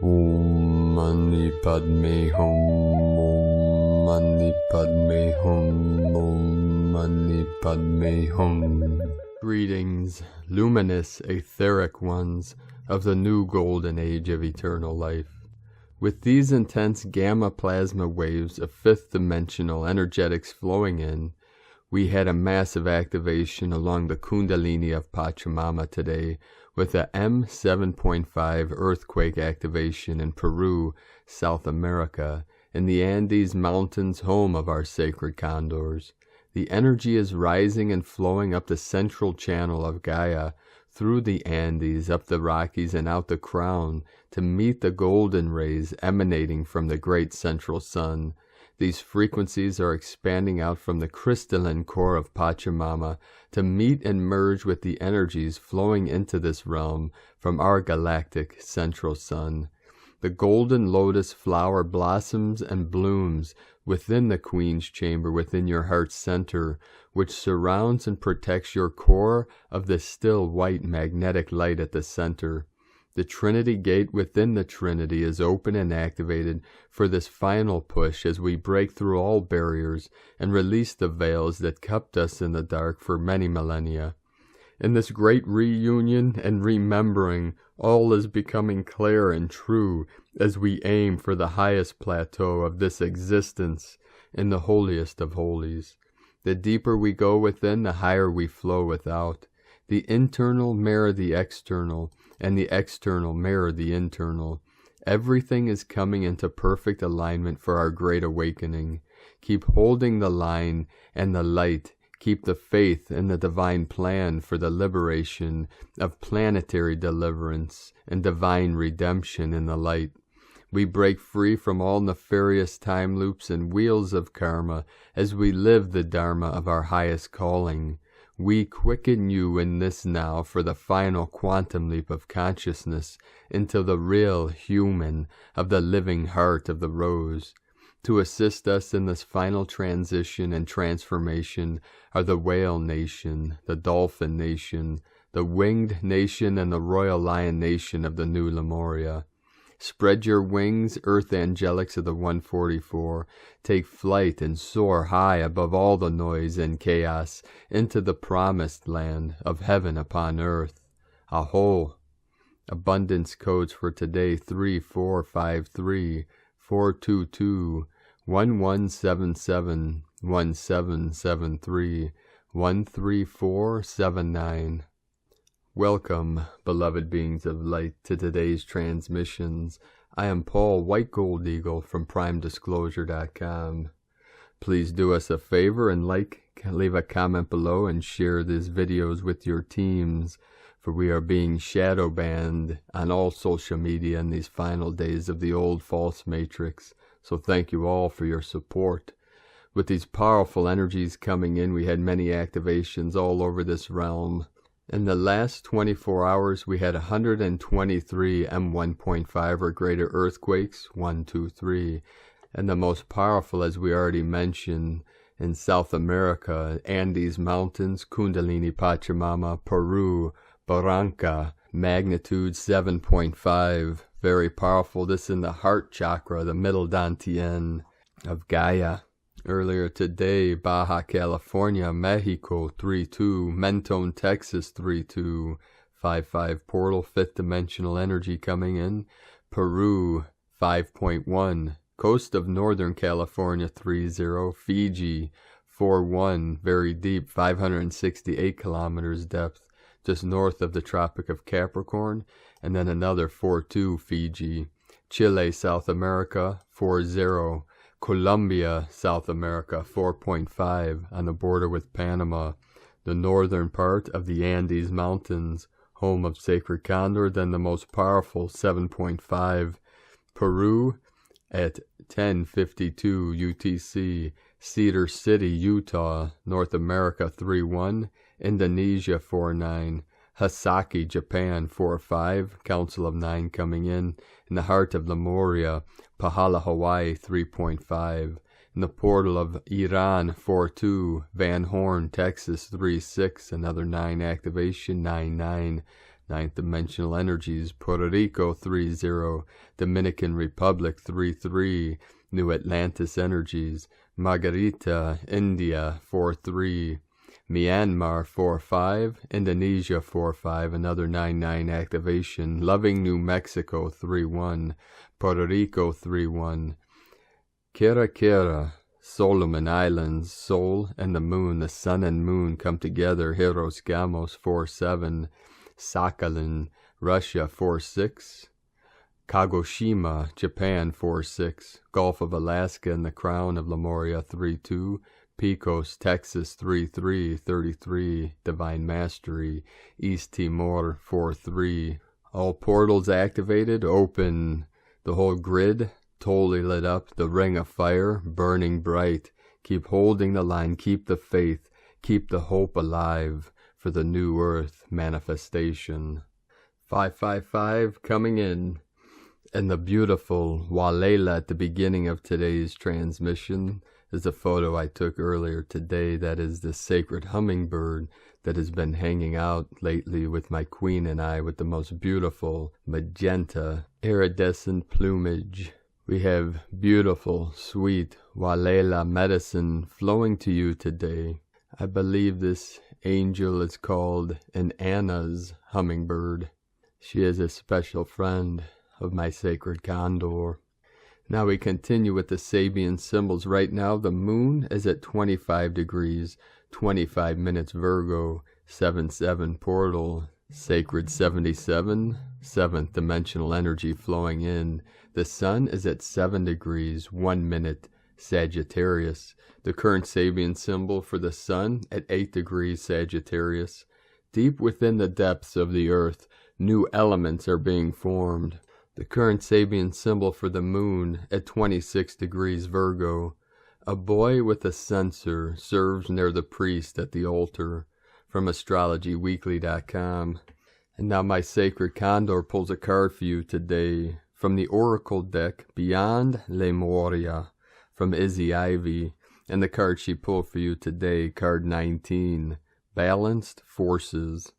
Om Mani Padme Hum, Om Mani Padme Hum, Om Mani Padme Hum. Greetings, luminous, etheric ones of the new golden age of eternal life. With these intense gamma plasma waves of fifth-dimensional energetics flowing in, we had a massive activation along the Kundalini of Pachamama today with a M7.5 earthquake activation in Peru, South America, in the Andes Mountains, home of our sacred condors. The energy is rising and flowing up the central channel of Gaia, through the Andes, up the Rockies, and out the crown to meet the golden rays emanating from the great central sun. These frequencies are expanding out from the crystalline core of Pachamama to meet and merge with the energies flowing into this realm from our galactic central sun. The golden lotus flower blossoms and blooms within the Queen's chamber, within your heart's center, which surrounds and protects your core of the still white magnetic light at the center. The Trinity gate within the Trinity is open and activated for this final push as we break through all barriers and release the veils that kept us in the dark for many millennia. In this great reunion and remembering, all is becoming clear and true as we aim for the highest plateau of this existence in the holiest of holies. The deeper we go within, the higher we flow without. The internal mirror the external, and the external mirror the internal. Everything is coming into perfect alignment for our great awakening. Keep holding the line and the light. Keep the faith in the divine plan for the liberation of planetary deliverance and divine redemption in the light. We break free from all nefarious time loops and wheels of karma as we live the dharma of our highest calling. We quicken you in this now for the final quantum leap of consciousness into the real human of the living heart of the rose. To assist us in this final transition and transformation are the whale nation, the dolphin nation, the winged nation, and the royal lion nation of the new Lemuria. Spread your wings, earth angelics of the 144. Take flight and soar high above all the noise and chaos into the promised land of heaven upon earth. Aho! Abundance codes for today: 3453 422 1177 1773 13479. Welcome, beloved beings of light, to today's transmissions. I am Paul White Gold Eagle from PrimeDisclosure.com. Please do us a favor and leave a comment below, and share these videos with your teams, for we are being shadow banned on all social media in these final days of the old false matrix. So thank you all for your support. With these powerful energies coming in, we had many activations all over this realm. In the last 24 hours, we had 123 M1.5 or greater earthquakes, 1, 2, 3. And the most powerful, as we already mentioned, in South America, Andes Mountains, Kundalini Pachamama, Peru, Barranca, magnitude 7.5. Very powerful. This in the heart chakra, the middle dantian of Gaia. Earlier today, Baja California, Mexico 3-2, Mentone, Texas 3-2, 5-5 portal, fifth dimensional energy coming in. Peru 5.1, coast of Northern California 3-0, Fiji 4-1, very deep, 568 kilometers depth, just north of the Tropic of Capricorn, and then another 4-2 Fiji. Chile, South America 4-0. Colombia, South America, 4.5 on the border with Panama, the northern part of the Andes Mountains, home of sacred Condor, then the most powerful, 7.5. Peru at 10:52 UTC, Cedar City, Utah, North America, 3-1, Indonesia, 4-9. Hasaki, Japan, 4-5, Council of 9 coming in the heart of Lemuria, Pahala, Hawaii, 3.5, in the portal of Iran, 4-2, Van Horn, Texas, 3-6, another 9 activation, 9-9, Ninth dimensional energies, Puerto Rico 3-0, Dominican Republic 3-3, New Atlantis energies, Margareta, India 4-3, Myanmar 4-5, Indonesia 4-5, another 9-9 activation, Loving New Mexico 3-1, Puerto Rico 3-1, Kera, Solomon Islands, Sol and the Moon, the Sun and Moon come together, Heros Gamos 4-7, Sakhalin, Russia 4-6, Kagoshima, Japan 4-6, Gulf of Alaska and the Crown of Lemuria 3-2, Pecos, Texas 3-3, 33, Divine Mastery, East Timor 4-3, all portals activated, open, the whole grid totally lit up, the ring of fire burning bright. Keep holding the line, keep the faith, keep the hope alive for the new earth manifestation. 555 coming in. And the beautiful Walela at the beginning of today's transmission is a photo I took earlier today. That is the sacred hummingbird that has been hanging out lately with my queen and I, with the most beautiful magenta iridescent plumage. We have beautiful, sweet Walela medicine flowing to you today. I believe this angel is called an Anna's hummingbird. She is a special friend of my sacred Condor. Now we continue with the Sabian symbols. Right now the moon is at 25 degrees, 25 minutes Virgo, 7-7 portal, sacred 77, 7th dimensional energy flowing in. The sun is at 7 degrees, 1 minute Sagittarius. The current Sabian symbol for the sun at 8 degrees Sagittarius. Deep within the depths of the earth, new elements are being formed. The current Sabian symbol for the moon at 26 degrees Virgo. A boy with a censer serves near the priest at the altar. From astrologyweekly.com. And now my sacred Condor pulls a card for you today from the Oracle deck, Beyond Lemuria, from Izzy Ivy. And the card she pulled for you today, card 19, Balanced Forces.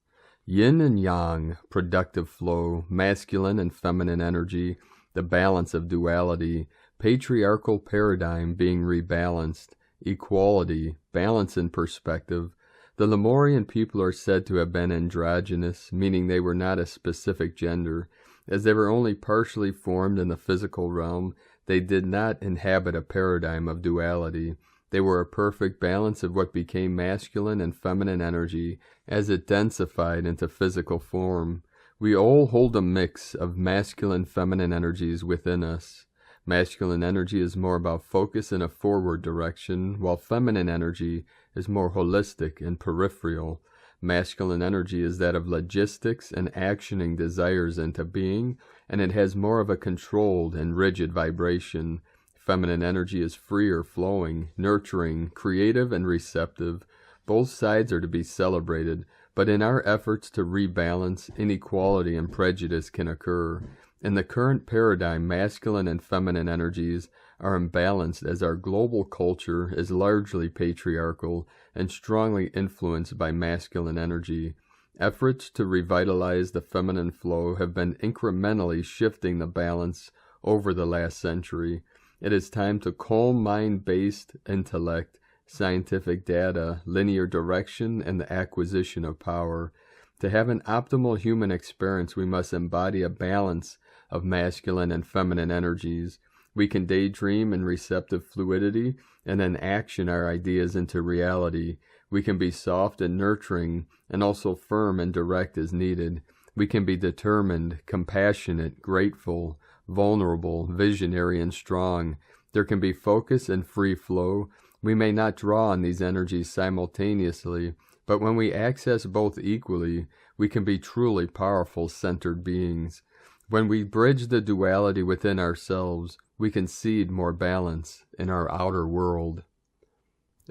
Yin and Yang, productive flow, masculine and feminine energy, the balance of duality, patriarchal paradigm being rebalanced, equality, balance in perspective. The Lemurian people are said to have been androgynous, meaning they were not a specific gender. As they were only partially formed in the physical realm, they did not inhabit a paradigm of duality. They were a perfect balance of what became masculine and feminine energy as it densified into physical form. We all hold a mix of masculine feminine energies within us. Masculine energy is more about focus in a forward direction, while feminine energy is more holistic and peripheral. Masculine energy is that of logistics and actioning desires into being, and it has more of a controlled and rigid vibration. Feminine energy is freer flowing, nurturing, creative, and receptive. Both sides are to be celebrated, but in our efforts to rebalance, inequality and prejudice can occur. In the current paradigm, masculine and feminine energies are imbalanced as our global culture is largely patriarchal and strongly influenced by masculine energy. Efforts to revitalize the feminine flow have been incrementally shifting the balance over the last century. It is time to calm mind-based intellect, scientific data, linear direction, and the acquisition of power. To have an optimal human experience, we must embody a balance of masculine and feminine energies. We can daydream in receptive fluidity and then action our ideas into reality. We can be soft and nurturing and also firm and direct as needed. We can be determined, compassionate, grateful, vulnerable, visionary, and strong. There can be focus and free flow. We may not draw on these energies simultaneously, but when we access both equally, we can be truly powerful, centered beings. When we bridge the duality within ourselves, we can seed more balance in our outer world.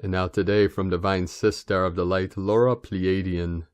And now today from Divine Sistar of the Light, Laura Pleiadian,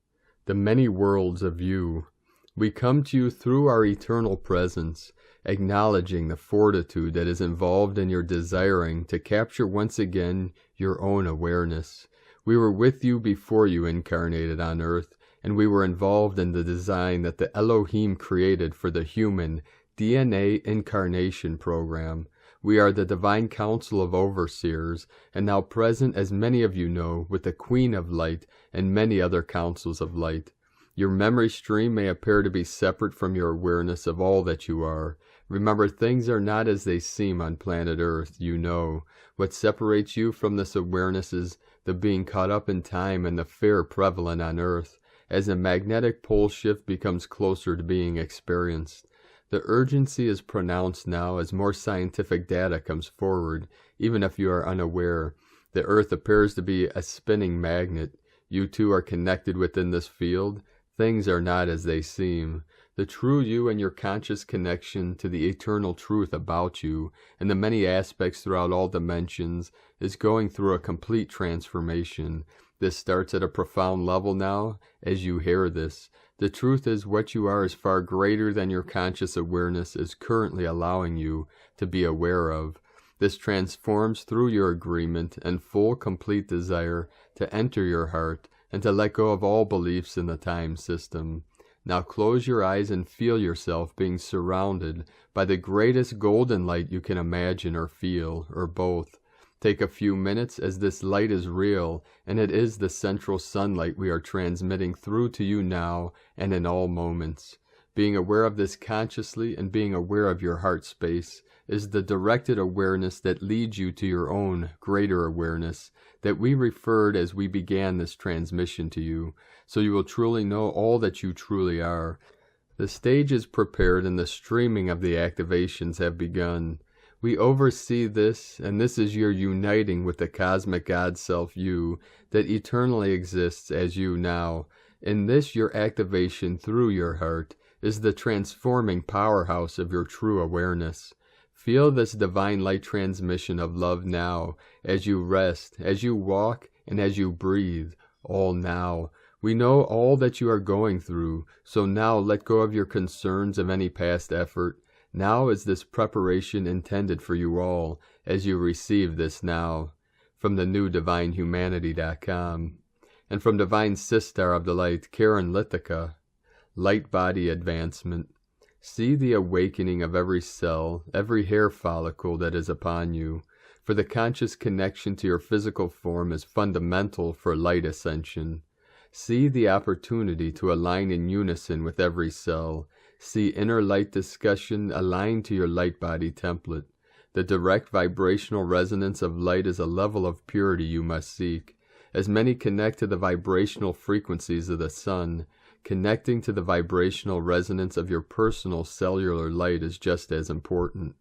the many worlds of you. We come to you through our eternal presence, acknowledging the fortitude that is involved in your desiring to capture once again your own awareness. We were with you before you incarnated on earth, and we were involved in the design that the Elohim created for the human DNA incarnation program. We are the Divine Council of Overseers, and now present, as many of you know, with the Queen of Light and many other councils of light. Your memory stream may appear to be separate from your awareness of all that you are. Remember, things are not as they seem on planet Earth, you know. What separates you from this awareness is the being caught up in time and the fear prevalent on Earth, as the magnetic pole shift becomes closer to being experienced. The urgency is pronounced now as more scientific data comes forward, even if you are unaware. The Earth appears to be a spinning magnet. You two are connected within this field. Things are not as they seem. The true you and your conscious connection to the eternal truth about you and the many aspects throughout all dimensions is going through a complete transformation. This starts at a profound level now as you hear this. The truth is what you are is far greater than your conscious awareness is currently allowing you to be aware of. This transforms through your agreement and full complete desire to enter your heart and to let go of all beliefs in the time system. Now close your eyes and feel yourself being surrounded by the greatest golden light you can imagine or feel, or both. Take a few minutes, as this light is real, and it is the central sunlight we are transmitting through to you now and in all moments. Being aware of this consciously and being aware of your heart space is the directed awareness that leads you to your own greater awareness that we referred as we began this transmission to you, so you will truly know all that you truly are. The stage is prepared and the streaming of the activations have begun. We oversee this, and this is your uniting with the cosmic God self you that eternally exists as you now. In this, your activation through your heart is the transforming powerhouse of your true awareness. Feel this divine light transmission of love now, as you rest, as you walk, and as you breathe, all now. We know all that you are going through, so now let go of your concerns of any past effort. Now is this preparation intended for you all, as you receive this now. From the new DivineHumanity.com. And from Divine Sister of the Light, Karen Lithica, Light Body Advancement. See the awakening of every cell, every hair follicle that is upon you, for the conscious connection to your physical form is fundamental for light ascension. See the opportunity to align in unison with every cell. See inner light discussion aligned to your light body template. The direct vibrational resonance of light is a level of purity you must seek. As many connect to the vibrational frequencies of the sun, connecting to the vibrational resonance of your personal cellular light is just as important.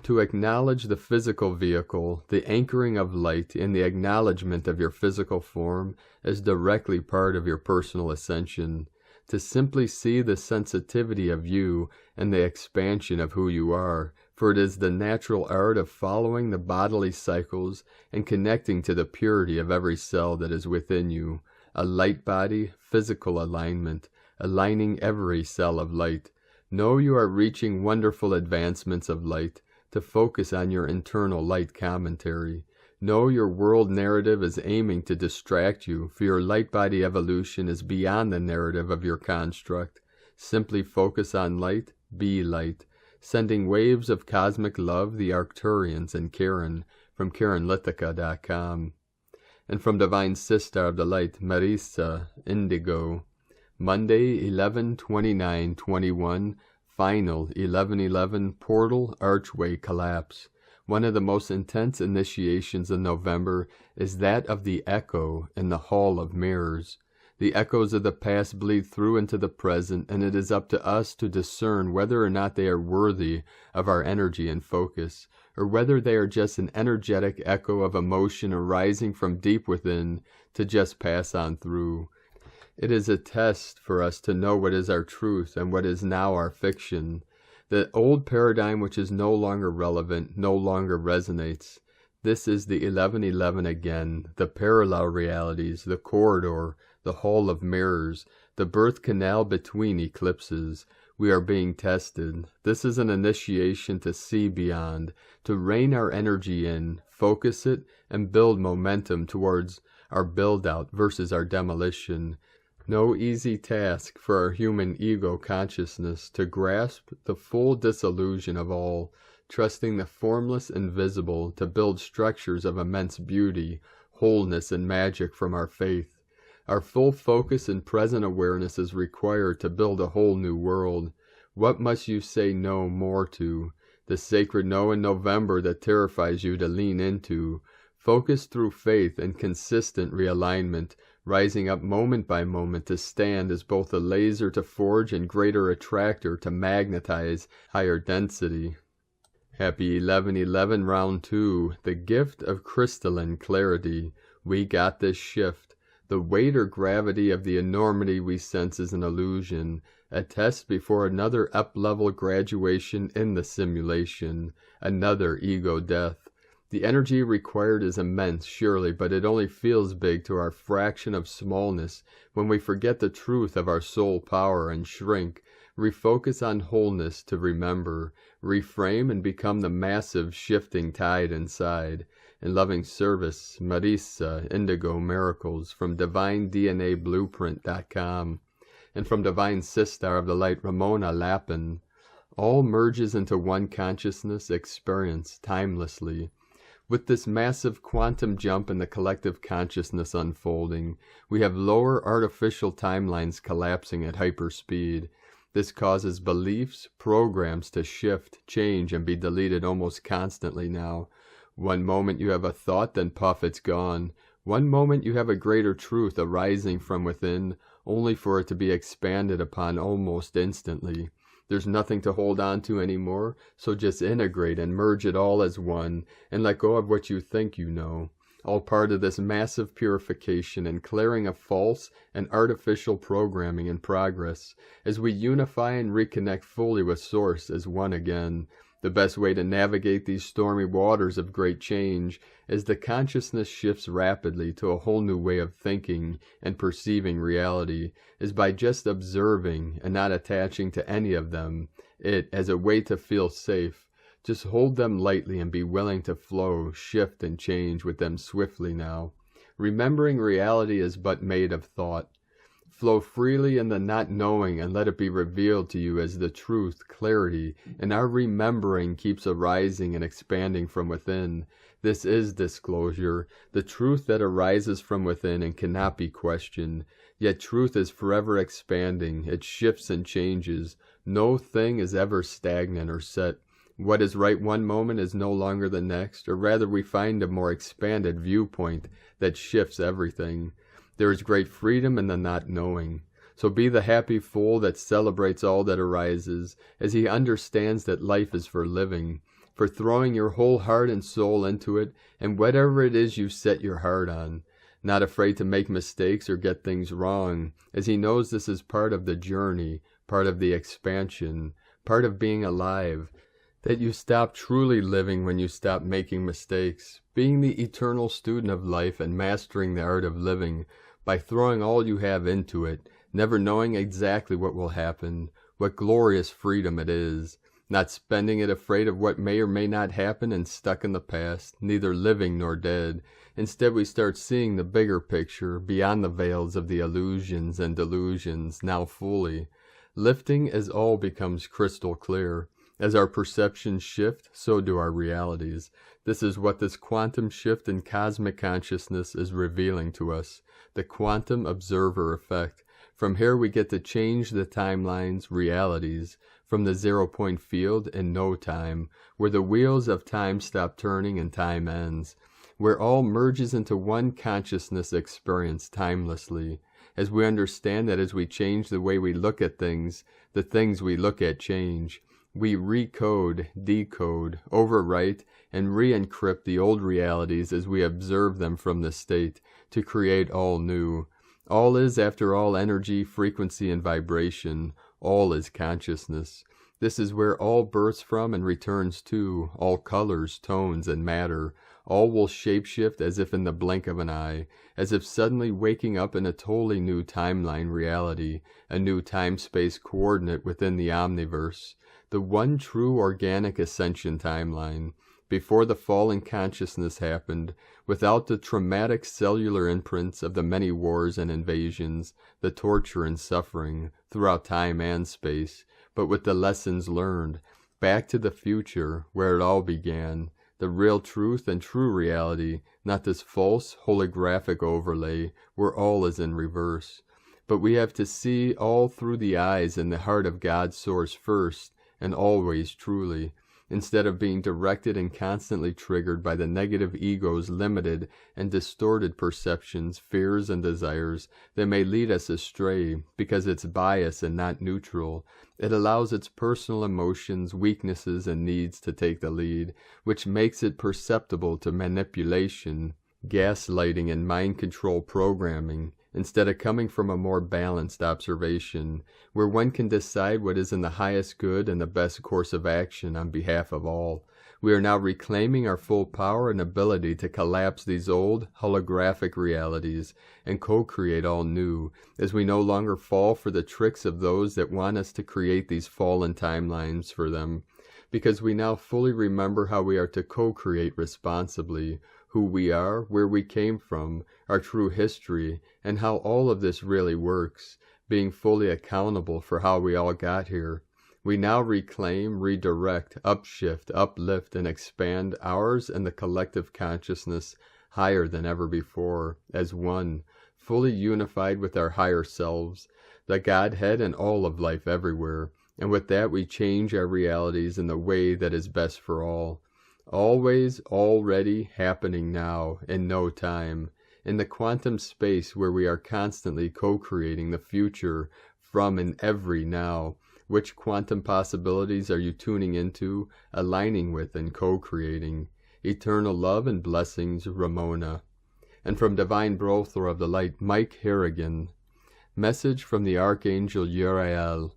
To acknowledge the physical vehicle, the anchoring of light in the acknowledgement of your physical form is directly part of your personal ascension. To simply see the sensitivity of you and the expansion of who you are, for it is the natural art of following the bodily cycles and connecting to the purity of every cell that is within you. A light body, physical alignment, aligning every cell of light. Know you are reaching wonderful advancements of light to focus on your internal light commentary. Know your world narrative is aiming to distract you, for your light body evolution is beyond the narrative of your construct. Simply focus on light, be light. Sending waves of cosmic love, the Arcturians and Karen, from KarenLithica.com. And from Divine Sister of the Light, Marissa Indigo. Monday, 11/29/21, final 11/11 portal archway collapse. One of the most intense initiations in November is that of the echo in the Hall of Mirrors. The echoes of the past bleed through into the present, and it is up to us to discern whether or not they are worthy of our energy and focus, or whether they are just an energetic echo of emotion arising from deep within to just pass on through. It is a test for us to know what is our truth and what is now our fiction. The old paradigm which is no longer relevant, no longer resonates. This is the 11/11 again, the parallel realities, the corridor, the hall of mirrors, the birth canal between eclipses. We are being tested. This is an initiation to see beyond, to rein our energy in, focus it, and build momentum towards our build-out versus our demolition. No easy task for our human ego consciousness to grasp the full disillusion of all, trusting the formless invisible to build structures of immense beauty, wholeness, and magic from our faith. Our full focus and present awareness is required to build a whole new world. What must you say no more to? The sacred no in November that terrifies you to lean into. Focus through faith and consistent realignment, rising up moment by moment to stand as both a laser to forge and greater attractor to magnetize higher density. Happy 11/11 round 2, the gift of crystalline clarity. We got this shift. The weight or gravity of the enormity we sense is an illusion, a test before another up-level graduation in the simulation, another ego death. The energy required is immense, surely, but it only feels big to our fraction of smallness when we forget the truth of our soul power and shrink, refocus on wholeness to remember, reframe and become the massive shifting tide inside. In loving service, Marissa Indigo Miracles from DivineDNABlueprint.com, and from Divine Sistar of the Light Ramona Lappin. All merges into one consciousness experience timelessly. With this massive quantum jump in the collective consciousness unfolding, we have lower artificial timelines collapsing at hyperspeed. This causes beliefs, programs to shift, change, and be deleted almost constantly now. One moment you have a thought, then puff, it's gone. One moment you have a greater truth arising from within, only for it to be expanded upon almost instantly. There's nothing to hold on to anymore, so just integrate and merge it all as one, and let go of what you think you know. All part of this massive purification and clearing of false and artificial programming in progress, as we unify and reconnect fully with Source as one again. The best way to navigate these stormy waters of great change, as the consciousness shifts rapidly to a whole new way of thinking and perceiving reality, is by just observing and not attaching to any of them, it as a way to feel safe. Just hold them lightly and be willing to flow, shift, and change with them swiftly now. Remembering reality is but made of thought. Flow freely in the not knowing and let it be revealed to you as the truth, clarity, and our remembering keeps arising and expanding from within. This is disclosure, the truth that arises from within and cannot be questioned. Yet truth is forever expanding, it shifts and changes. No thing is ever stagnant or set. What is right one moment is no longer the next, or rather we find a more expanded viewpoint that shifts everything. There is great freedom in the not knowing. So be the happy fool that celebrates all that arises, as he understands that life is for living, for throwing your whole heart and soul into it, and whatever it is you set your heart on. Not afraid to make mistakes or get things wrong, as he knows this is part of the journey, part of the expansion, part of being alive. That you stop truly living when you stop making mistakes, being the eternal student of life and mastering the art of living, by throwing all you have into it, never knowing exactly what will happen, what glorious freedom it is, not spending it afraid of what may or may not happen and stuck in the past, neither living nor dead. Instead we start seeing the bigger picture, beyond the veils of the illusions and delusions, now fully. Lifting as all becomes crystal clear. As our perceptions shift, so do our realities. This is what this quantum shift in cosmic consciousness is revealing to us, the quantum observer effect. From here we get to change the timelines, realities, from the 0-point field in no time, where the wheels of time stop turning and time ends, where all merges into one consciousness experience timelessly, as we understand that as we change the way we look at things, the things we look at change. We recode, decode, overwrite, and re-encrypt the old realities as we observe them from the state, to create all new. All is, after all, energy, frequency, and vibration. All is consciousness. This is where all births from and returns to, all colors, tones, and matter. All will shapeshift as if in the blink of an eye, as if suddenly waking up in a totally new timeline reality, a new time-space coordinate within the omniverse. The one true organic ascension timeline. before the fall in consciousness happened, without the traumatic cellular imprints of the many wars and invasions, the torture and suffering throughout time and space, but with the lessons learned, back to the future where it all began, the real truth and true reality, not this false holographic overlay where all is in reverse. But we have to see all through the eyes and the heart of God's source first, and always truly, instead of being directed and constantly triggered by the negative ego's limited and distorted perceptions, fears, and desires that may lead us astray because it's biased and not neutral. It allows its personal emotions, weaknesses, and needs to take the lead, which makes it perceptible to manipulation, gaslighting, and mind control programming, instead of coming from a more balanced observation, where one can decide what is in the highest good and the best course of action on behalf of all. We are now reclaiming our full power and ability to collapse these old, holographic realities and co-create all new, as we no longer fall for the tricks of those that want us to create these fallen timelines for them, because we now fully remember how we are to co-create responsibly, who we are, where we came from, our true history, and how all of this really works, being fully accountable for how we all got here. We now reclaim, redirect, upshift, uplift, and expand ours and the collective consciousness higher than ever before, as one, fully unified with our higher selves, the Godhead and all of life everywhere, and with that we change our realities in the way that is best for all. Always, already, happening now, in no time, in the quantum space where we are constantly co-creating the future from in every now. Which quantum possibilities are you tuning into, aligning with, and co-creating? Eternal love and blessings, Ramona. And from Divine Brother of the Light, Mike Harrigan. Message from the Archangel Uriel.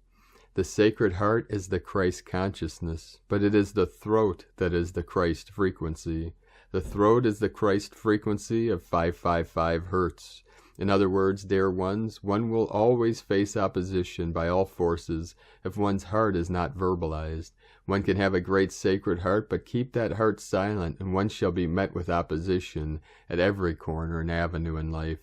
The Sacred Heart is the Christ consciousness, but it is the throat that is the Christ frequency. The throat is the Christ frequency of 555 Hertz. In other words, dear ones, one will always face opposition by all forces if one's heart is not verbalized. One can have a great sacred heart, but keep that heart silent, and one shall be met with opposition at every corner and avenue in life.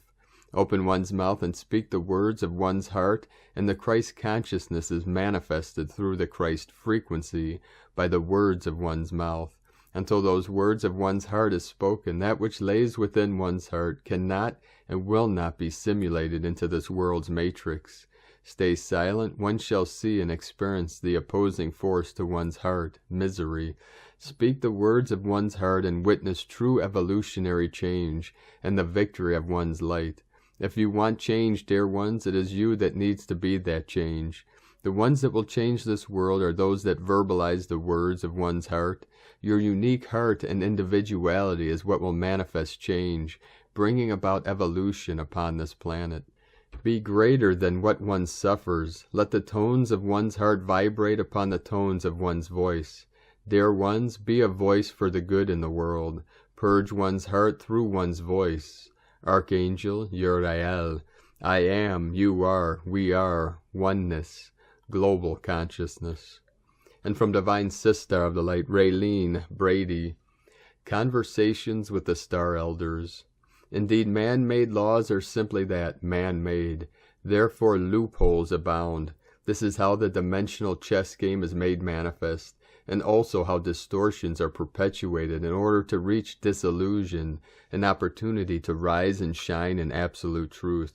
Open one's mouth and speak the words of one's heart, and the Christ consciousness is manifested through the Christ frequency by the words of one's mouth. Until those words of one's heart is spoken, that which lays within one's heart cannot and will not be simulated into this world's matrix. Stay silent, one shall see and experience the opposing force to one's heart, misery. Speak the words of one's heart and witness true evolutionary change and the victory of one's light. If you want change, dear ones, it is you that needs to be that change. The ones that will change this world are those that verbalize the words of one's heart. Your unique heart and individuality is what will manifest change, bringing about evolution upon this planet. Be greater than what one suffers. Let the tones of one's heart vibrate upon the tones of one's voice. Dear ones, be a voice for the good in the world. Purge one's heart through one's voice. Archangel Uriel. I am, you are, we are, oneness, global consciousness. And from Divine Sister of the Light, Raylene Brady. Conversations with the Star Elders. Indeed, man-made laws are simply that, man-made. Therefore loopholes abound. This is how the dimensional chess game is made manifest, and also how distortions are perpetuated in order to reach disillusion, an opportunity to rise and shine in absolute truth.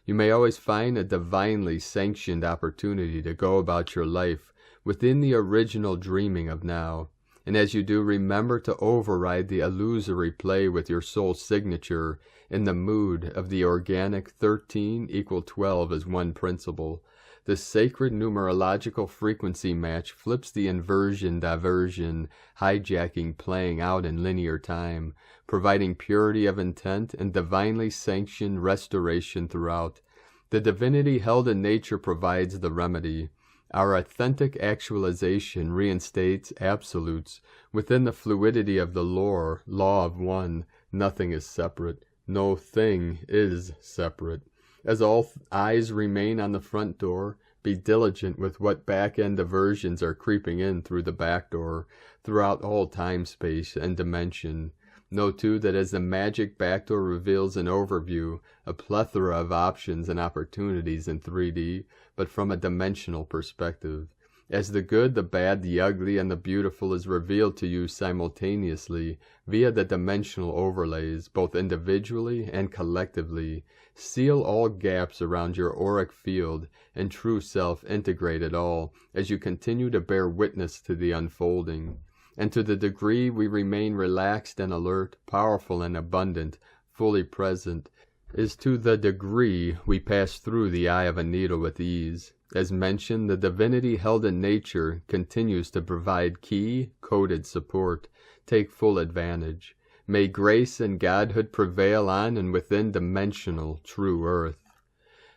You may always find a divinely sanctioned opportunity to go about your life within the original dreaming of now. And as you do, remember to override the illusory play with your soul signature in the mood of the organic 13 = 12 as one principle. The sacred numerological frequency match flips the inversion, diversion, hijacking playing out in linear time, providing purity of intent and divinely sanctioned restoration throughout. The divinity held in nature provides the remedy. Our authentic actualization reinstates absolutes. Within the fluidity of the law of one, nothing is separate. No thing is separate. As all eyes remain on the front door, Be diligent with what back-end diversions are creeping in through the back door, throughout all time, space, and dimension. Know too that as the magic backdoor reveals an overview, a plethora of options and opportunities in 3D, but from a dimensional perspective. As the good, the bad, the ugly, and the beautiful is revealed to you simultaneously via the dimensional overlays, both individually and collectively. Seal all gaps around your auric field and true self, integrate it all as you continue to bear witness to the unfolding. And to the degree we remain relaxed and alert, powerful and abundant, fully present, is to the degree we pass through the eye of a needle with ease. As mentioned, the divinity held in nature continues to provide key, coded support. Take full advantage. May grace and godhood prevail on and within dimensional, true earth.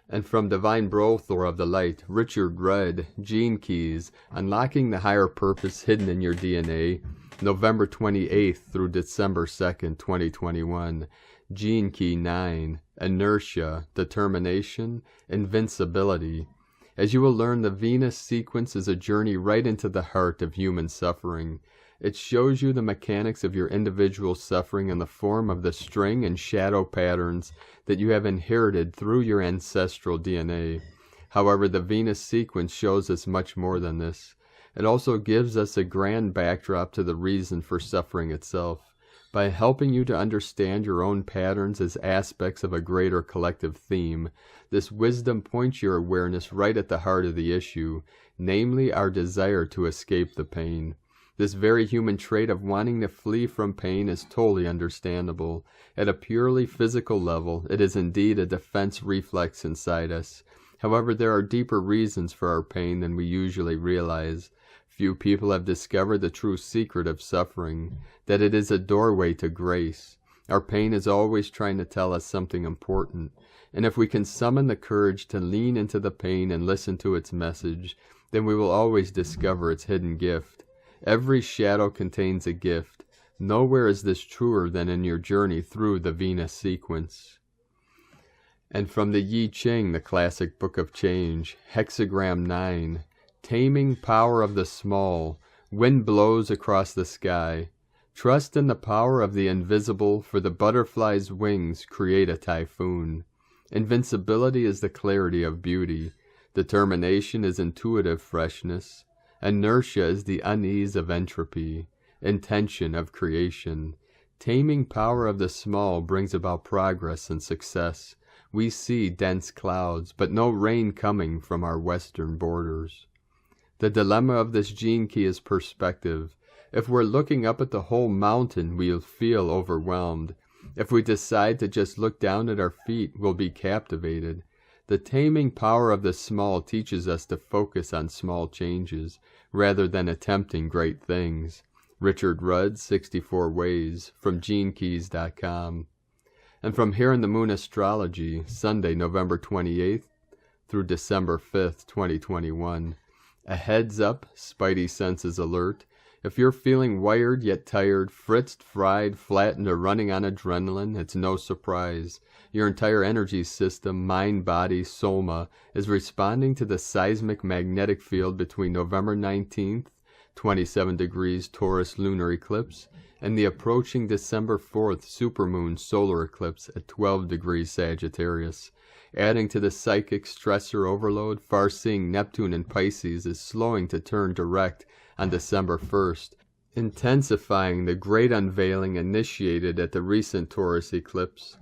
And from Divine Brothor of the Light, Richard Rudd, Gene Keys, Unlocking the Higher Purpose Hidden in Your DNA, November 28th through December 2nd, 2021. Gene Key 9, Inertia, Determination, Invincibility. As you will learn, the Venus sequence is a journey right into the heart of human suffering. It shows you the mechanics of your individual suffering in the form of the string and shadow patterns that you have inherited through your ancestral DNA. However, the Venus sequence shows us much more than this. It also gives us a grand backdrop to the reason for suffering itself. By helping you to understand your own patterns as aspects of a greater collective theme, this wisdom points your awareness right at the heart of the issue, namely our desire to escape the pain. This very human trait of wanting to flee from pain is totally understandable. At a purely physical level, it is indeed a defense reflex inside us. However, there are deeper reasons for our pain than we usually realize. Few people have discovered the true secret of suffering, that it is a doorway to grace. Our pain is always trying to tell us something important, and if we can summon the courage to lean into the pain and listen to its message, then we will always discover its hidden gift. Every shadow contains a gift. Nowhere is this truer than in your journey through the Venus sequence. And from the I Ching, the classic book of change, hexagram 9, Taming power of the small, wind blows across the sky. Trust in the power of the invisible, for the butterfly's wings create a typhoon. Invincibility is the clarity of beauty. Determination is intuitive freshness. Inertia is the unease of entropy. Intention of creation. Taming power of the small brings about progress and success. We see dense clouds, but no rain coming from our western borders. The dilemma of this gene key is perspective. If we're looking up at the whole mountain, we'll feel overwhelmed. If we decide to just look down at our feet, we'll be captivated. The taming power of the small teaches us to focus on small changes, rather than attempting great things. Richard Rudd, 64 Ways, from GeneKeys.com. And from Here in the Moon Astrology, Sunday, November 28th through December 5th, 2021. A heads up, spidey senses alert. If you're feeling wired yet tired, fritzed, fried, flattened, or running on adrenaline, it's no surprise. Your entire energy system, mind, body, soma, is responding to the seismic magnetic field between November 19th, 27 degrees Taurus lunar eclipse, and the approaching December 4th supermoon solar eclipse at 12 degrees Sagittarius. Adding to the psychic stressor overload, far-seeing Neptune in Pisces is slowing to turn direct on December 1st, intensifying the great unveiling initiated at the recent Taurus eclipse.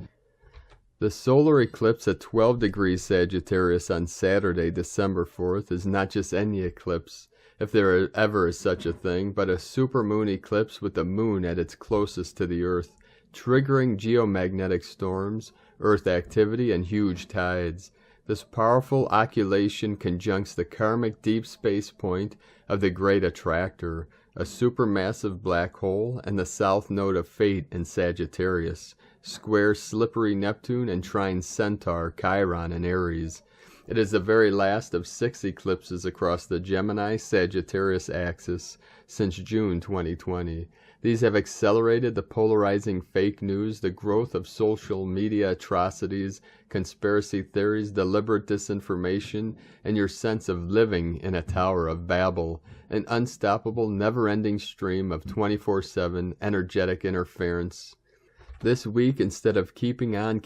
The solar eclipse at 12 degrees Sagittarius on Saturday, December 4th, is not just any eclipse, if there ever is such a thing, but a supermoon eclipse with the moon at its closest to the Earth, triggering geomagnetic storms, Earth activity, and huge tides. This powerful occultation conjuncts the karmic deep space point of the Great Attractor, a supermassive black hole, and the south node of fate in Sagittarius, square slippery Neptune, and trine Centaur, Chiron, and Aries. It is the very last of 6 eclipses across the Gemini-Sagittarius axis since June 2020. These have accelerated the polarizing fake news, the growth of social media atrocities, conspiracy theories, deliberate disinformation, and your sense of living in a Tower of Babel, an unstoppable, never-ending stream of 24/7 energetic interference. This week, instead of keeping on,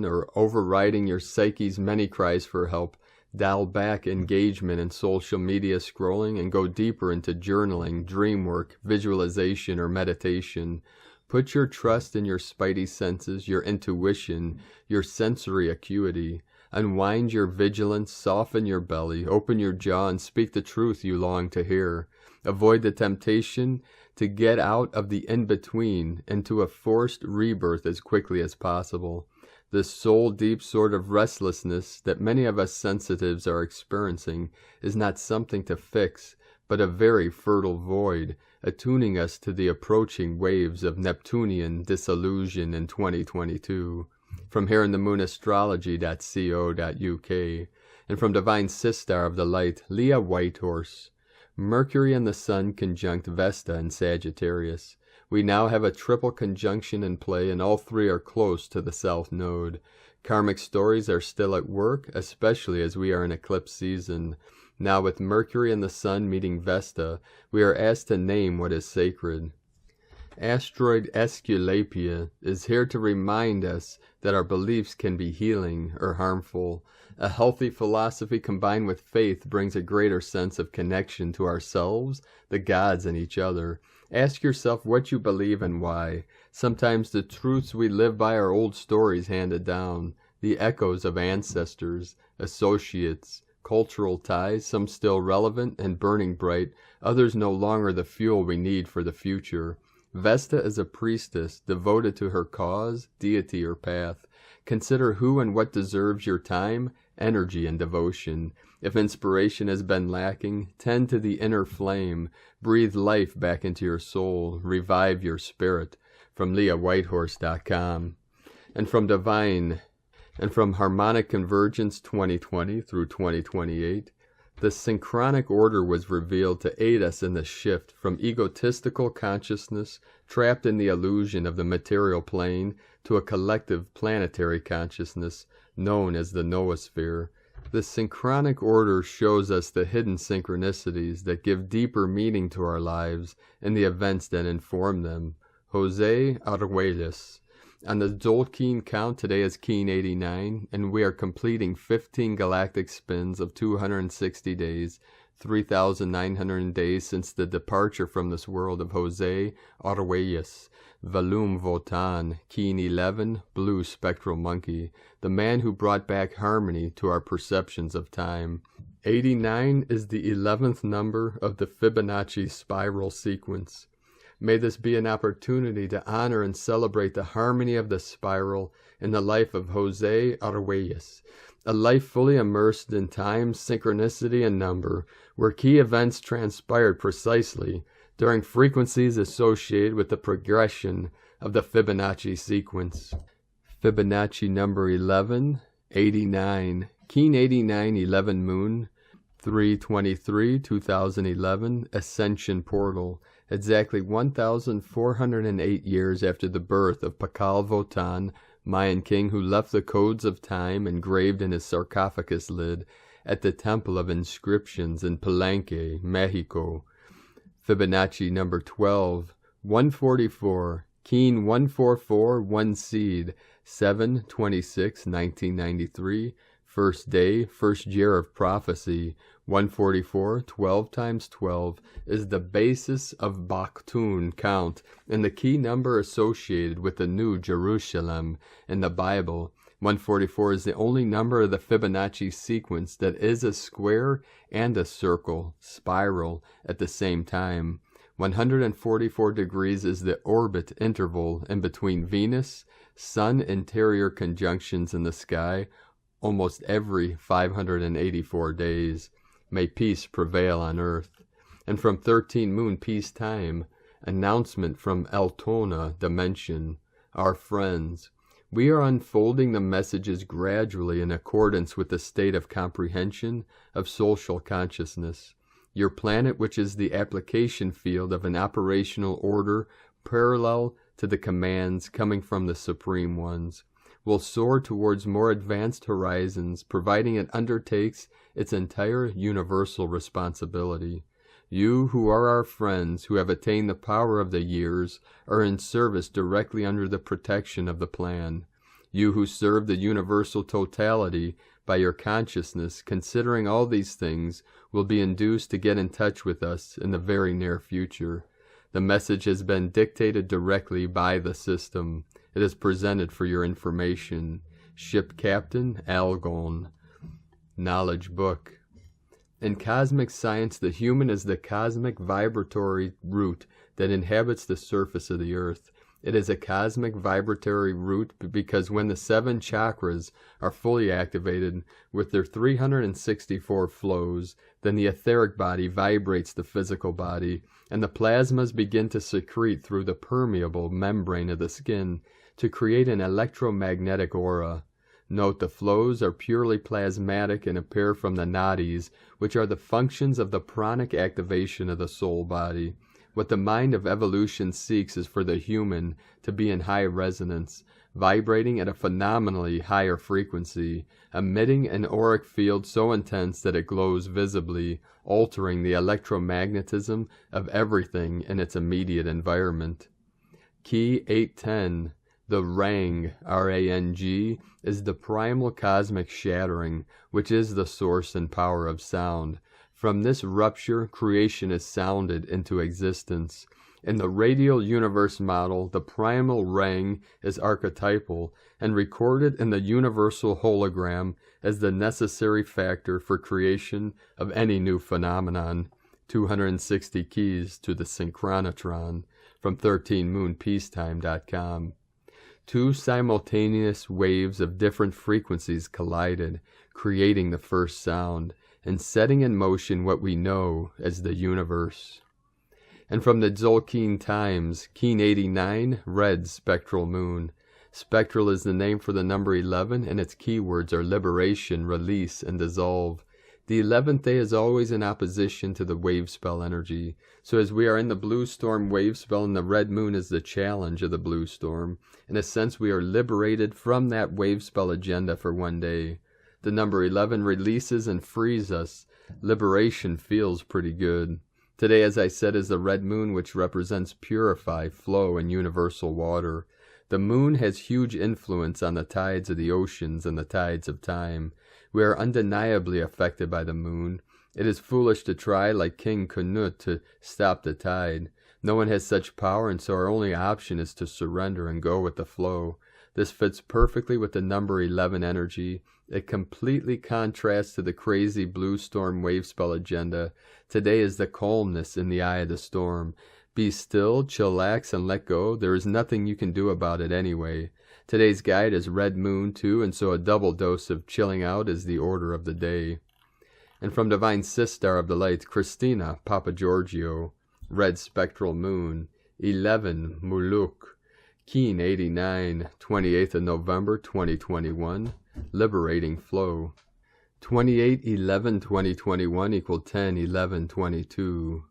or overriding your psyche's many cries for help, dial back engagement in social media scrolling and go deeper into journaling, dream work, visualization, or meditation. Put your trust in your spidey senses, your intuition, your sensory acuity. Unwind your vigilance, soften your belly, open your jaw, and speak the truth you long to hear. Avoid the temptation to get out of the in-between into a forced rebirth as quickly as possible. This soul-deep sort of restlessness that many of us sensitives are experiencing is not something to fix, but a very fertile void, attuning us to the approaching waves of Neptunian disillusion in 2022. From here in the moon astrology.co.uk, and from Divine Sistar of the Light, Leah Whitehorse. Mercury and the Sun conjunct Vesta in Sagittarius. We now have a triple conjunction in play, and all 3 are close to the South Node. Karmic stories are still at work, especially as we are in eclipse season. Now with Mercury and the Sun meeting Vesta, we are asked to name what is sacred. Asteroid Aesculapia is here to remind us that our beliefs can be healing or harmful. A healthy philosophy combined with faith brings a greater sense of connection to ourselves, the gods, and each other. Ask yourself what you believe and why. Sometimes the truths we live by are old stories handed down, the echoes of ancestors, associates, cultural ties, some still relevant and burning bright, others no longer the fuel we need for the future. Vesta is a priestess devoted to her cause, deity, or path. Consider who and what deserves your time, energy, and devotion. If inspiration has been lacking, tend to the inner flame. Breathe life back into your soul. Revive your spirit. From LeahWhitehorse.com. And from Harmonic Convergence 2020 through 2028, the synchronic order was revealed to aid us in the shift from egotistical consciousness trapped in the illusion of the material plane to a collective planetary consciousness known as the noosphere. The synchronic order shows us the hidden synchronicities that give deeper meaning to our lives and the events that inform them. Jose Arguelles. On the Zolkeen count, today is Keen 89, and we are completing 15 galactic spins of 260 days, 3,900 days since the departure from this world of Jose Arguelles, Valum Votan, Keen 11, Blue Spectral Monkey, the man who brought back harmony to our perceptions of time. 89 is the 11th number of the Fibonacci spiral sequence. May this be an opportunity to honor and celebrate the harmony of the spiral in the life of Jose Arguelles, a life fully immersed in time, synchronicity, and number, where key events transpired precisely during frequencies associated with the progression of the Fibonacci sequence. Fibonacci number 11, 89, Keen 89, 11 Moon, 3/23/2011, Ascension Portal. Exactly 1,408 years after the birth of Pakal Votan, Mayan king who left the codes of time engraved in his sarcophagus lid at the Temple of Inscriptions in Palenque, Mexico. Fibonacci number 12, 144, Keen 144, 1 Seed, 7/26/1993, first day, first year of prophecy. 144, 12 times 12, is the basis of Baktun count and the key number associated with the New Jerusalem in the Bible. 144 is the only number of the Fibonacci sequence that is a square and a circle, spiral, at the same time. 144 degrees is the orbit interval in between Venus, Sun interior conjunctions in the sky almost every 584 days. May peace prevail on earth. And from 13 Moon Peace Time, announcement from Altona Dimension. Our friends, We are unfolding the messages gradually in accordance with the state of comprehension of social consciousness. Your planet, which is the application field of an operational order parallel to the commands coming from the Supreme Ones, will soar towards more advanced horizons, providing it undertakes its entire universal responsibility. You, who are our friends, who have attained the power of the years, are in service directly under the protection of the plan. You who serve the universal totality by your consciousness, considering all these things, will be induced to get in touch with us in the very near future. The message has been dictated directly by the system. It is presented for your information. Ship Captain Algon. Knowledge Book. In cosmic science, the human is the cosmic vibratory root that inhabits the surface of the earth. It is a cosmic vibratory root because when the 7 chakras are fully activated with their 364 flows, then the etheric body vibrates the physical body, and the plasmas begin to secrete through the permeable membrane of the skin to create an electromagnetic aura. Note the flows are purely plasmatic and appear from the nadis, which are the functions of the pranic activation of the soul body. What the mind of evolution seeks is for the human to be in high resonance, vibrating at a phenomenally higher frequency, emitting an auric field so intense that it glows visibly, altering the electromagnetism of everything in its immediate environment. Key 810. The Rang, R-A-N-G, is the primal cosmic shattering, which is the source and power of sound. From this rupture, creation is sounded into existence. In the radial universe model, the primal Rang is archetypal and recorded in the universal hologram as the necessary factor for creation of any new phenomenon. 260 keys to the synchronotron from 13moonpeacetime.com. 2 simultaneous waves of different frequencies collided, creating the first sound, and setting in motion what we know as the universe. And from the Tzolk'in Times, Keen 89, Red Spectral Moon. Spectral is the name for the number 11, and its keywords are liberation, release, and dissolve. The 11th day is always in opposition to the wave spell energy. So as we are in the blue storm wave spell and the red moon is the challenge of the blue storm, in a sense we are liberated from that wave spell agenda for one day. The number 11 releases and frees us. Liberation feels pretty good. Today, as I said, is the red moon, which represents purify, flow, and universal water. The moon has huge influence on the tides of the oceans and the tides of time. We are undeniably affected by the moon. It is foolish to try, like King Canute, to stop the tide. No one has such power, and so our only option is to surrender and go with the flow. This fits perfectly with the number 11 energy. It completely contrasts to the crazy blue storm wave spell agenda. Today is the calmness in the eye of the storm. Be still, chillax, and let go. There is nothing you can do about it anyway. Today's guide is Red Moon too, and so a double dose of chilling out is the order of the day. And from Divine Sistar of the Light, Christina, Papa Giorgio, Red Spectral Moon, 11, Muluk, Keen 89, 28th of November 2021, Liberating Flow. 28/11/2021 equal 10/11/22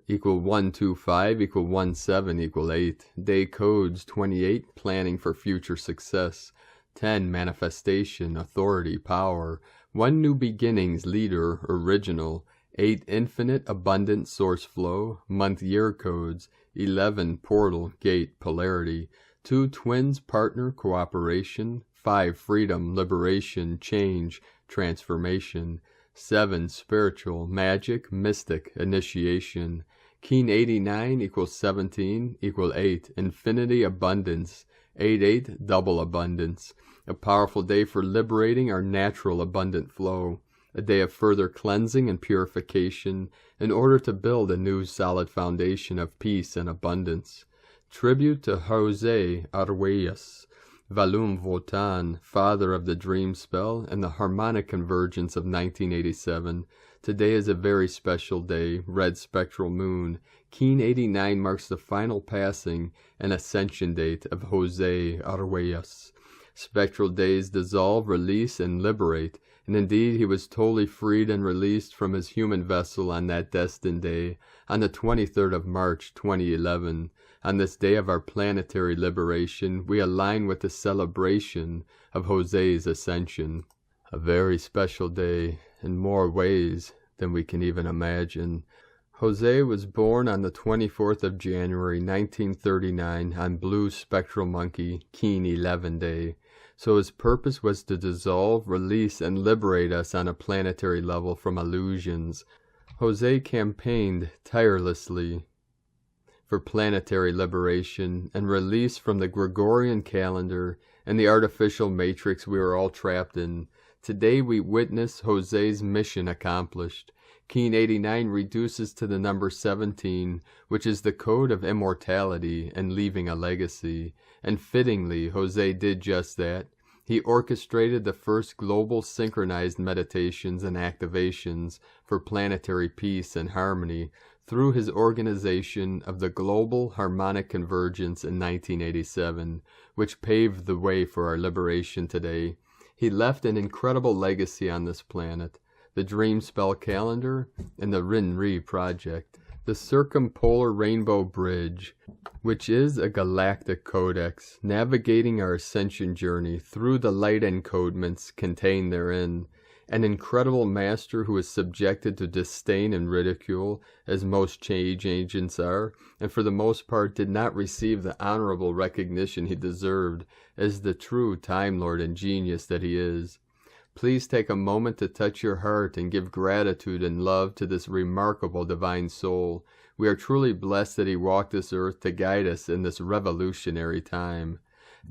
equal 125 equal 17 equal 8. Day codes 28, planning for future success. 10, manifestation, authority, power. 1, new beginnings, leader, original. 8, infinite, abundant, source flow. Month year codes 11, portal, gate, polarity. 2, twins, partner, cooperation. 5, freedom, liberation, change, transformation. 7, spiritual, magic, mystic, initiation. Keen 89 equals 17 equal 8, infinity, abundance. 8/8, double abundance. A powerful day for liberating our natural abundant flow. A day of further cleansing and purification in order to build a new solid foundation of peace and abundance. Tribute to Jose Arguelles, Valum Votan, father of the dream spell and the harmonic convergence of 1987. Today is a very special day, Red Spectral Moon. Keen 89 marks the final passing and ascension date of Jose Arguelles. Spectral days dissolve, release, and liberate. And indeed, he was totally freed and released from his human vessel on that destined day, on the 23rd of March, 2011. On this day of our planetary liberation, we align with the celebration of Jose's ascension. A very special day in more ways than we can even imagine. Jose was born on the 24th of January 1939 on Blue Spectral Monkey Keen 11 Day. So his purpose was to dissolve, release, and liberate us on a planetary level from illusions. Jose campaigned tirelessly for planetary liberation and release from the Gregorian calendar and the artificial matrix we were all trapped in. Today we witness Jose's mission accomplished. Keen 89 reduces to the number 17, which is the code of immortality and leaving a legacy. And fittingly, Jose did just that. He orchestrated the first global synchronized meditations and activations for planetary peace and harmony through his organization of the Global Harmonic Convergence in 1987, which paved the way for our liberation today. He left an incredible legacy on this planet. The Dream Spell Calendar, and the Rinri Project. The Circumpolar Rainbow Bridge, which is a galactic codex, navigating our ascension journey through the light encodements contained therein. An incredible master who is subjected to disdain and ridicule, as most change agents are, and for the most part did not receive the honorable recognition he deserved as the true Time Lord and genius that he is. Please take a moment to touch your heart and give gratitude and love to this remarkable divine soul. We are truly blessed that he walked this earth to guide us in this revolutionary time.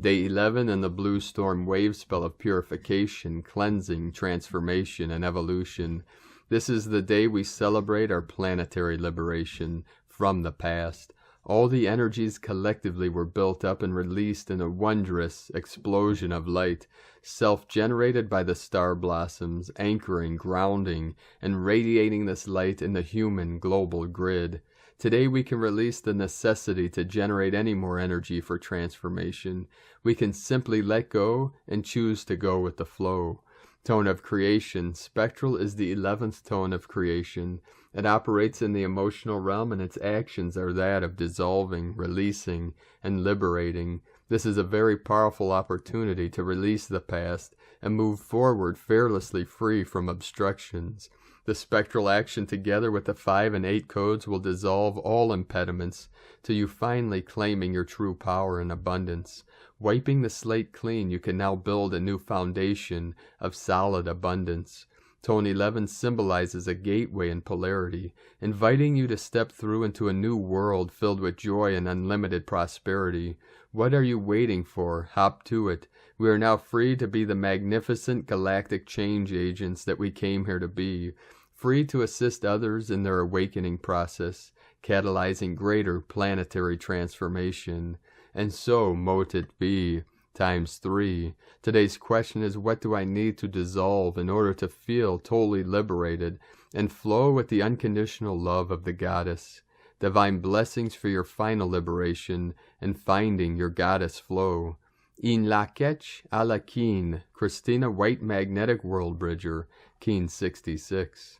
Day 11 in the Blue Storm wave spell of purification, cleansing, transformation, and evolution. This is the day we celebrate our planetary liberation from the past. All the energies collectively were built up and released in a wondrous explosion of light, self-generated by the star blossoms, anchoring, grounding, and radiating this light in the human global grid. Today we can release the necessity to generate any more energy for transformation. We can simply let go and choose to go with the flow. Tone of creation. Spectral is the 11th tone of creation. It operates in the emotional realm, and its actions are that of dissolving, releasing, and liberating. This is a very powerful opportunity to release the past and move forward fearlessly free from obstructions. The spectral action together with the 5 and 8 codes will dissolve all impediments till you finally claiming your true power and abundance. Wiping the slate clean, you can now build a new foundation of solid abundance. Tone 11 symbolizes a gateway in polarity, inviting you to step through into a new world filled with joy and unlimited prosperity. What are you waiting for? Hop to it. We are now free to be the magnificent galactic change agents that we came here to be, free to assist others in their awakening process, catalyzing greater planetary transformation. And so mote it be. ×3. Today's question is, what do I need to dissolve in order to feel totally liberated and flow with the unconditional love of the goddess? Divine blessings for your final liberation and finding your goddess flow. In la ketch a la Keen, Christina White Magnetic World Bridger, Keen 66.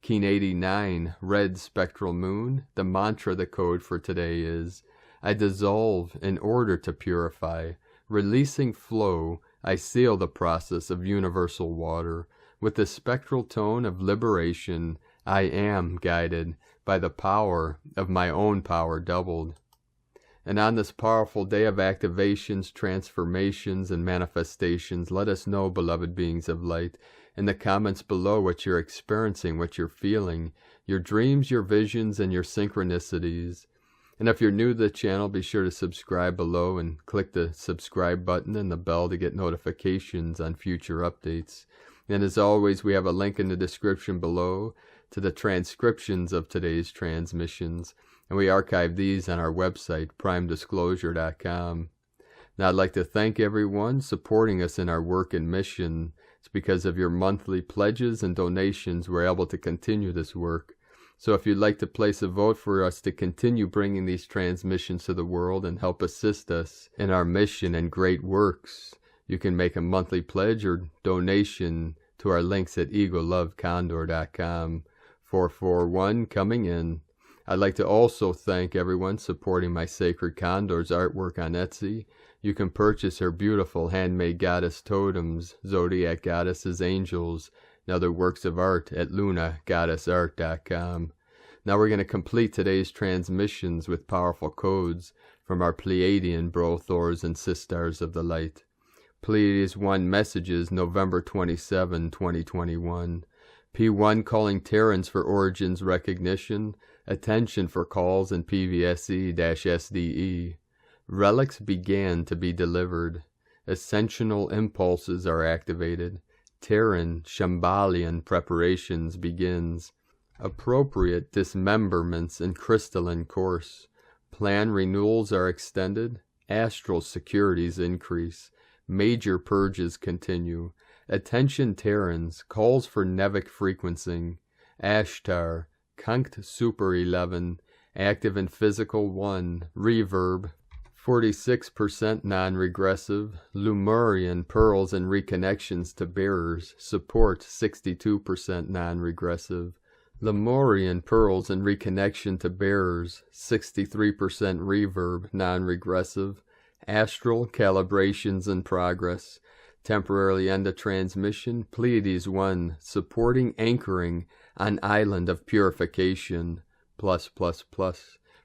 Keen 89, Red Spectral Moon. The mantra, the code for today is, I dissolve in order to purify. Releasing flow, I seal the process of universal water. With the spectral tone of liberation, I am guided by the power of my own power doubled. And on this powerful day of activations, transformations, and manifestations, let us know, beloved beings of light, in the comments below what you're experiencing, what you're feeling, your dreams, your visions, and your synchronicities. And if you're new to the channel, be sure to subscribe below and click the subscribe button and the bell to get notifications on future updates. And as always, we have a link in the description below to the transcriptions of today's transmissions, and we archive these on our website, primedisclosure.com. Now I'd like to thank everyone supporting us in our work and mission. It's because of your monthly pledges and donations we're able to continue this work. So if you'd like to place a vote for us to continue bringing these transmissions to the world and help assist us in our mission and great works, You can make a monthly pledge or donation to our links at eaglelovecondor.com. 441 coming in. I'd like to also thank everyone supporting my Sacred Condor's artwork on Etsy. You can purchase her beautiful handmade goddess totems, zodiac goddesses, angels, and other works of art at lunagoddessart.com. Now we're going to complete today's transmissions with powerful codes from our Pleiadian Brothors and Sisters of the Light. Pleiades 1 messages, November 27, 2021. P1 calling Terrans for origins recognition. Attention for calls in PVSE-SDE. Relics began to be delivered. Ascensional impulses are activated. Terran Shambhalian preparations begins. Appropriate dismemberments in crystalline course. Plan renewals are extended. Astral securities increase. Major purges continue. Attention Terrans, calls for Nevic frequencing. Ashtar, Kunkt Super 11, active in physical 1, reverb, 46% non-regressive, Lemurian pearls and reconnections to bearers, support 62% non-regressive, Lemurian pearls and reconnection to bearers, 63% reverb, non-regressive, astral calibrations in progress, temporarily end of transmission, Pleiades 1, supporting anchoring on island of purification, +++,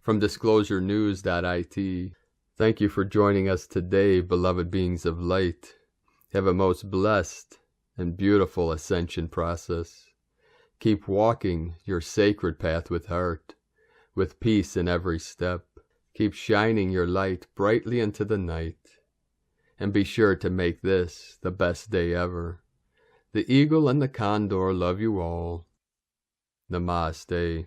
from disclosurenews.it. Thank you for joining us today, beloved beings of light. Have a most blessed and beautiful ascension process. Keep walking your sacred path with heart, with peace in every step. Keep shining your light brightly into the night. And be sure to make this the best day ever. The eagle and the condor love you all. Namaste.